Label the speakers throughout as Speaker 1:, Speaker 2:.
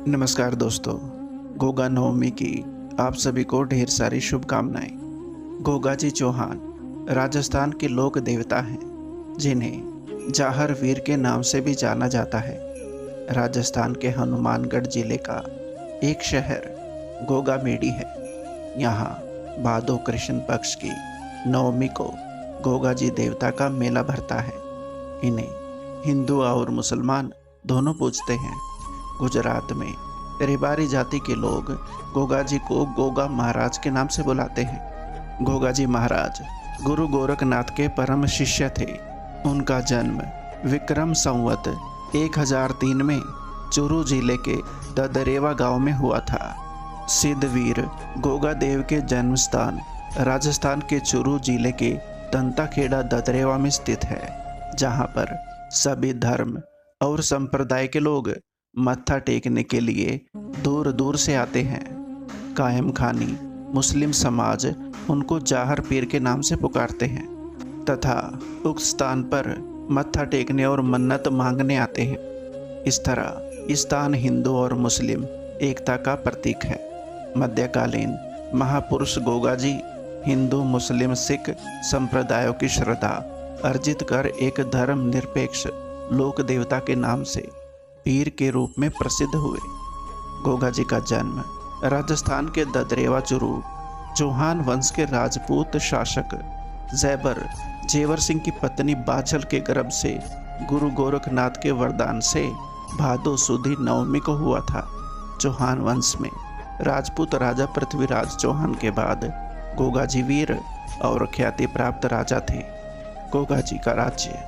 Speaker 1: नमस्कार दोस्तों। गोगा नवमी की आप सभी को ढेर सारी शुभकामनाएं। गोगा जी चौहान राजस्थान के लोक देवता हैं, जिन्हें जाहर वीर के नाम से भी जाना जाता है। राजस्थान के हनुमानगढ़ जिले का एक शहर गोगा मेडी है। यहाँ भादो कृष्ण पक्ष की नवमी को गोगा जी देवता का मेला भरता है। इन्हें हिंदू और मुसलमान दोनों पूजते हैं। गुजरात में रिबारी जाति के लोग गोगा जी को गोगा महाराज के नाम से बुलाते हैं। गोगा जी महाराज गुरु गोरखनाथ के परम शिष्य थे। उनका जन्म विक्रम संवत 1003 में चूरू जिले के ददरेवा गांव में हुआ था। सिद्धवीर गोगा देव के जन्म स्थान राजस्थान के चूरू जिले के दंताखेड़ा ददरेवा में स्थित है, जहां पर सभी धर्म और संप्रदाय के लोग मत्था टेकने के लिए दूर दूर से आते हैं। कायम खानी मुस्लिम समाज उनको जाहर पीर के नाम से पुकारते हैं तथा उक्त स्थान पर मत्था टेकने और मन्नत मांगने आते हैं। इस तरह स्थान हिंदू और मुस्लिम एकता का प्रतीक है। मध्यकालीन महापुरुष गोगा जी हिंदू मुस्लिम सिख संप्रदायों की श्रद्धा अर्जित कर एक धर्म निरपेक्ष लोक देवता के नाम से पीर के रूप में प्रसिद्ध हुए। गोगा जी का जन्म राजस्थान के ददरेवा चूरू चौहान वंश के राजपूत शासक जैबर जेवर सिंह की पत्नी बाछल के गर्भ से गुरु गोरखनाथ के वरदान से भादो सुदी नवमी को हुआ था। चौहान वंश में राजपूत राजा पृथ्वीराज चौहान के बाद गोगा जी वीर और ख्याति प्राप्त राजा थे। गोगा जी का राज्य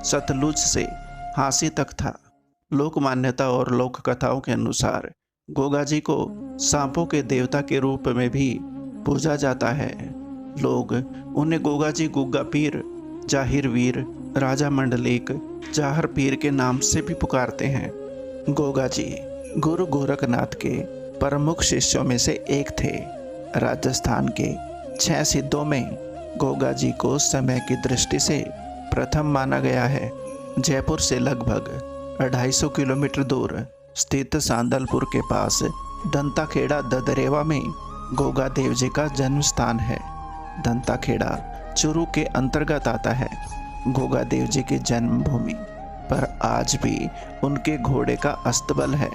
Speaker 1: सतलुज से हांसी तक था। लोक मान्यता और लोक कथाओं के अनुसार गोगा जी को सांपों के देवता के रूप में भी पूजा जाता है। लोग उन्हें गोगा जी गुग्गा पीर, जाहिर वीर, राजा मंडलिक, जाहर पीर के नाम से भी पुकारते हैं। गोगा जी गुरु गोरखनाथ के प्रमुख शिष्यों में से एक थे। राजस्थान के 6 सिद्धों में गोगा जी को समय की दृष्टि से प्रथम माना गया है। जयपुर से लगभग 250 किलोमीटर दूर स्थित सांदलपुर के पास दंताखेड़ा ददरेवा में गोगा देव जी का जन्म स्थान है। दंताखेड़ा चूरू के अंतर्गत आता है। गोगा देव जी की जन्मभूमि पर आज भी उनके घोड़े का अस्तबल है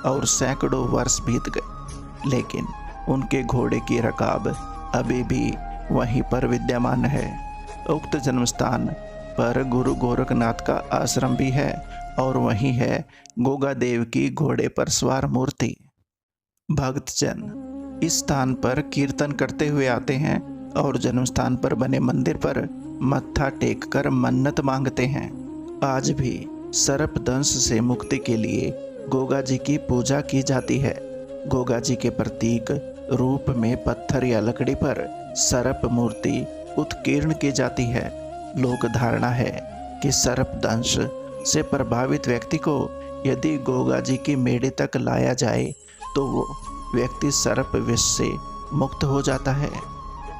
Speaker 1: और सैकड़ों वर्ष बीत गए, लेकिन उनके घोड़े की रकाब अभी भी वहीं पर विद्यमान है। उक्त जन्म स्थान पर गुरु गोरखनाथ का आश्रम भी है और वहीं है गोगा देव की घोड़े पर सवार मूर्ति। भक्तजन इस स्थान पर कीर्तन करते हुए आते हैं और जन्म स्थान पर बने मंदिर पर मत्था टेक कर मन्नत मांगते हैं। आज भी सर्प दंश से मुक्ति के लिए गोगा जी की पूजा की जाती है। गोगा जी के प्रतीक रूप में पत्थर या लकड़ी पर सर्प मूर्ति उत्कीर्ण की जाती है। लोक धारणा है कि सर्प दंश से प्रभावित व्यक्ति को यदि गोगा जी की मेढ़े तक लाया जाए तो वो व्यक्ति सर्प विष से मुक्त हो जाता है।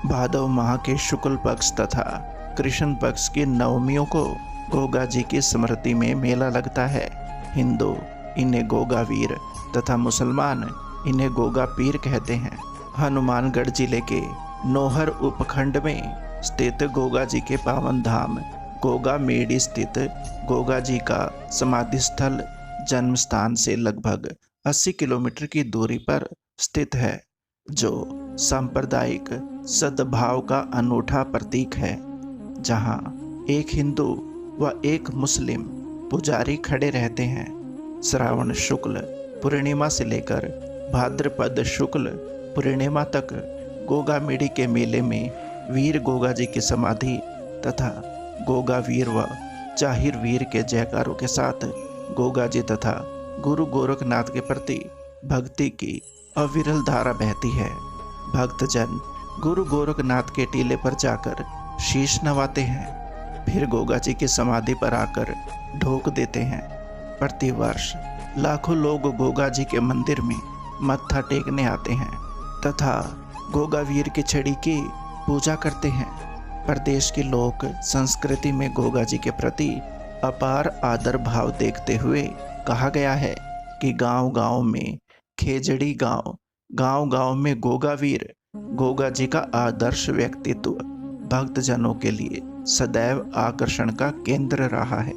Speaker 1: भादव माह के शुक्ल पक्ष तथा कृष्ण पक्ष की नवमियों को गोगा जी की स्मृति में मेला लगता है। हिंदू इन्हें गोगा वीर तथा मुसलमान इन्हें गोगा पीर कहते हैं। हनुमानगढ़ जिले के नोहर उपखंड में स्थित गोगा जी के पावन धाम गोगा मेडी स्थित गोगा जी का समाधि स्थल जन्म स्थान से लगभग 80 किलोमीटर की दूरी पर स्थित है, जो सांप्रदायिक सद्भाव का अनूठा प्रतीक है। जहां एक हिंदू व एक मुस्लिम पुजारी खड़े रहते हैं। श्रावण शुक्ल पूर्णिमा से लेकर भाद्रपद शुक्ल पूर्णिमा तक गोगा मेडी के मेले में वीर गोगा जी की समाधि तथा गोगा वीर व जाहिर वीर के जयकारों के साथ गोगा जी तथा गुरु गोरखनाथ के प्रति भक्ति की अविरल धारा बहती है। भक्तजन गुरु गोरखनाथ के टीले पर जाकर शीश नवाते हैं, फिर गोगा जी की समाधि पर आकर ढोक देते हैं। प्रतिवर्ष लाखों लोग गोगा जी के मंदिर में मत्था टेकने आते हैं तथा गोगा वीर की छड़ी की पूजा करते हैं। प्रदेश की लोक संस्कृति में गोगा जी के प्रति अपार आदर भाव देखते हुए कहा गया है कि गांव-गांव में खेजड़ी गांव, गांव में गोगा वीर, गोगा जी का आदर्श व्यक्तित्व भक्तजनों के लिए सदैव आकर्षण का केंद्र रहा है।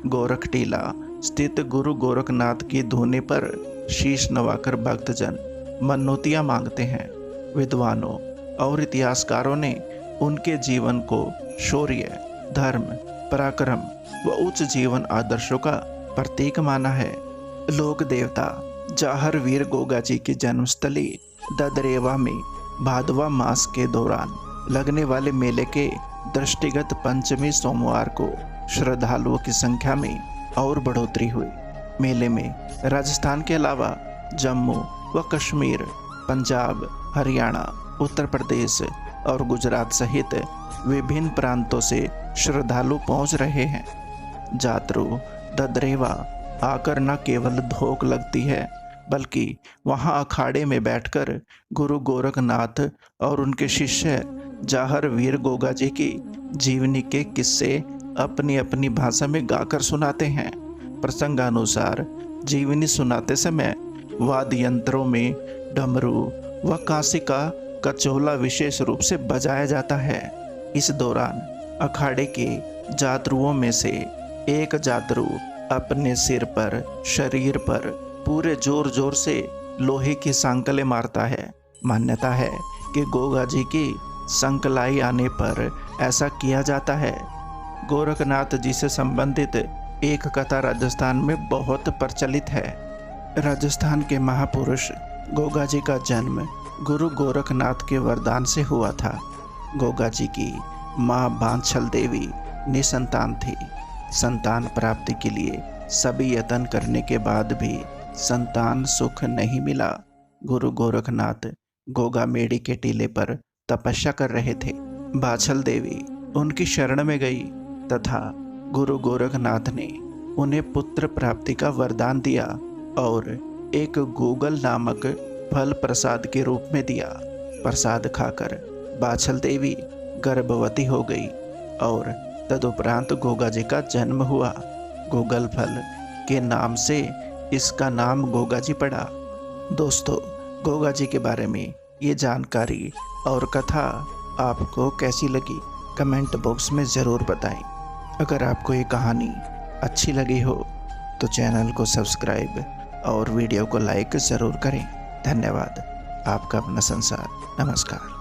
Speaker 1: गोरख टीला स्थित गुरु गोरखनाथ की धुनी पर शीश नवाकर भक्तजन मन्नौतियां मांगते हैं। विद्वानों और इतिहासकारों ने उनके जीवन को शौर्य, धर्म, पराक्रम व उच्च जीवन आदर्शों का प्रतीक माना है। लोक देवता जाहर वीर गोगा जी की जन्मस्थली ददरेवा में भादवा मास के दौरान लगने वाले मेले के दृष्टिगत पंचमी सोमवार को श्रद्धालुओं की संख्या में और बढ़ोतरी हुई। मेले में राजस्थान के अलावा जम्मू व कश्मीर, पंजाब, हरियाणा, उत्तर प्रदेश और गुजरात सहित विभिन्न प्रांतों से श्रद्धालु पहुंच रहे हैं। जातरू ददरेवा आकर न केवल धोख लगती है, बल्कि वहां अखाड़े में बैठकर गुरु गोरखनाथ और उनके शिष्य जाहर वीर गोगा जी की जीवनी के किस्से अपनी अपनी भाषा में गाकर सुनाते हैं। प्रसंगानुसार जीवनी सुनाते समय वाद्य यंत्रों में डमरू व कांसी का कचोला विशेष रूप से बजाया जाता है। इस दौरान अखाड़े के जातरुओं में से एक जातरू अपने सिर पर, शरीर पर पूरे जोर जोर से लोहे की सांकलें मारता है। मान्यता है कि गोगा जी की संकलाई आने पर ऐसा किया जाता है। गोरखनाथ जी से संबंधित एक कथा राजस्थान में बहुत प्रचलित है। राजस्थान के महापुरुष गोगा जी का जन्म गुरु गोरखनाथ के वरदान से हुआ था। गोगा जी की माँ बांछल देवी निसंतान थी। संतान प्राप्ति के लिए सभी यत्न करने के बाद भी संतान सुख नहीं मिला। गुरु गोरखनाथ गोगा मेड़ी के टीले पर तपस्या कर रहे थे। बाछल देवी उनकी शरण में गई तथा गुरु गोरखनाथ ने उन्हें पुत्र प्राप्ति का वरदान दिया और एक गूगल नामक फल प्रसाद के रूप में दिया। प्रसाद खाकर बाछल देवी गर्भवती हो गई और तदुपरांत गोगा जी का जन्म हुआ। गूगल फल के नाम से इसका नाम गोगा जी पड़ा। दोस्तों, गोगा जी के बारे में ये जानकारी और कथा आपको कैसी लगी कमेंट बॉक्स में ज़रूर बताएं। अगर आपको ये कहानी अच्छी लगी हो तो चैनल को सब्सक्राइब और वीडियो को लाइक ज़रूर करें। धन्यवाद। आपका अपना संसार। नमस्कार।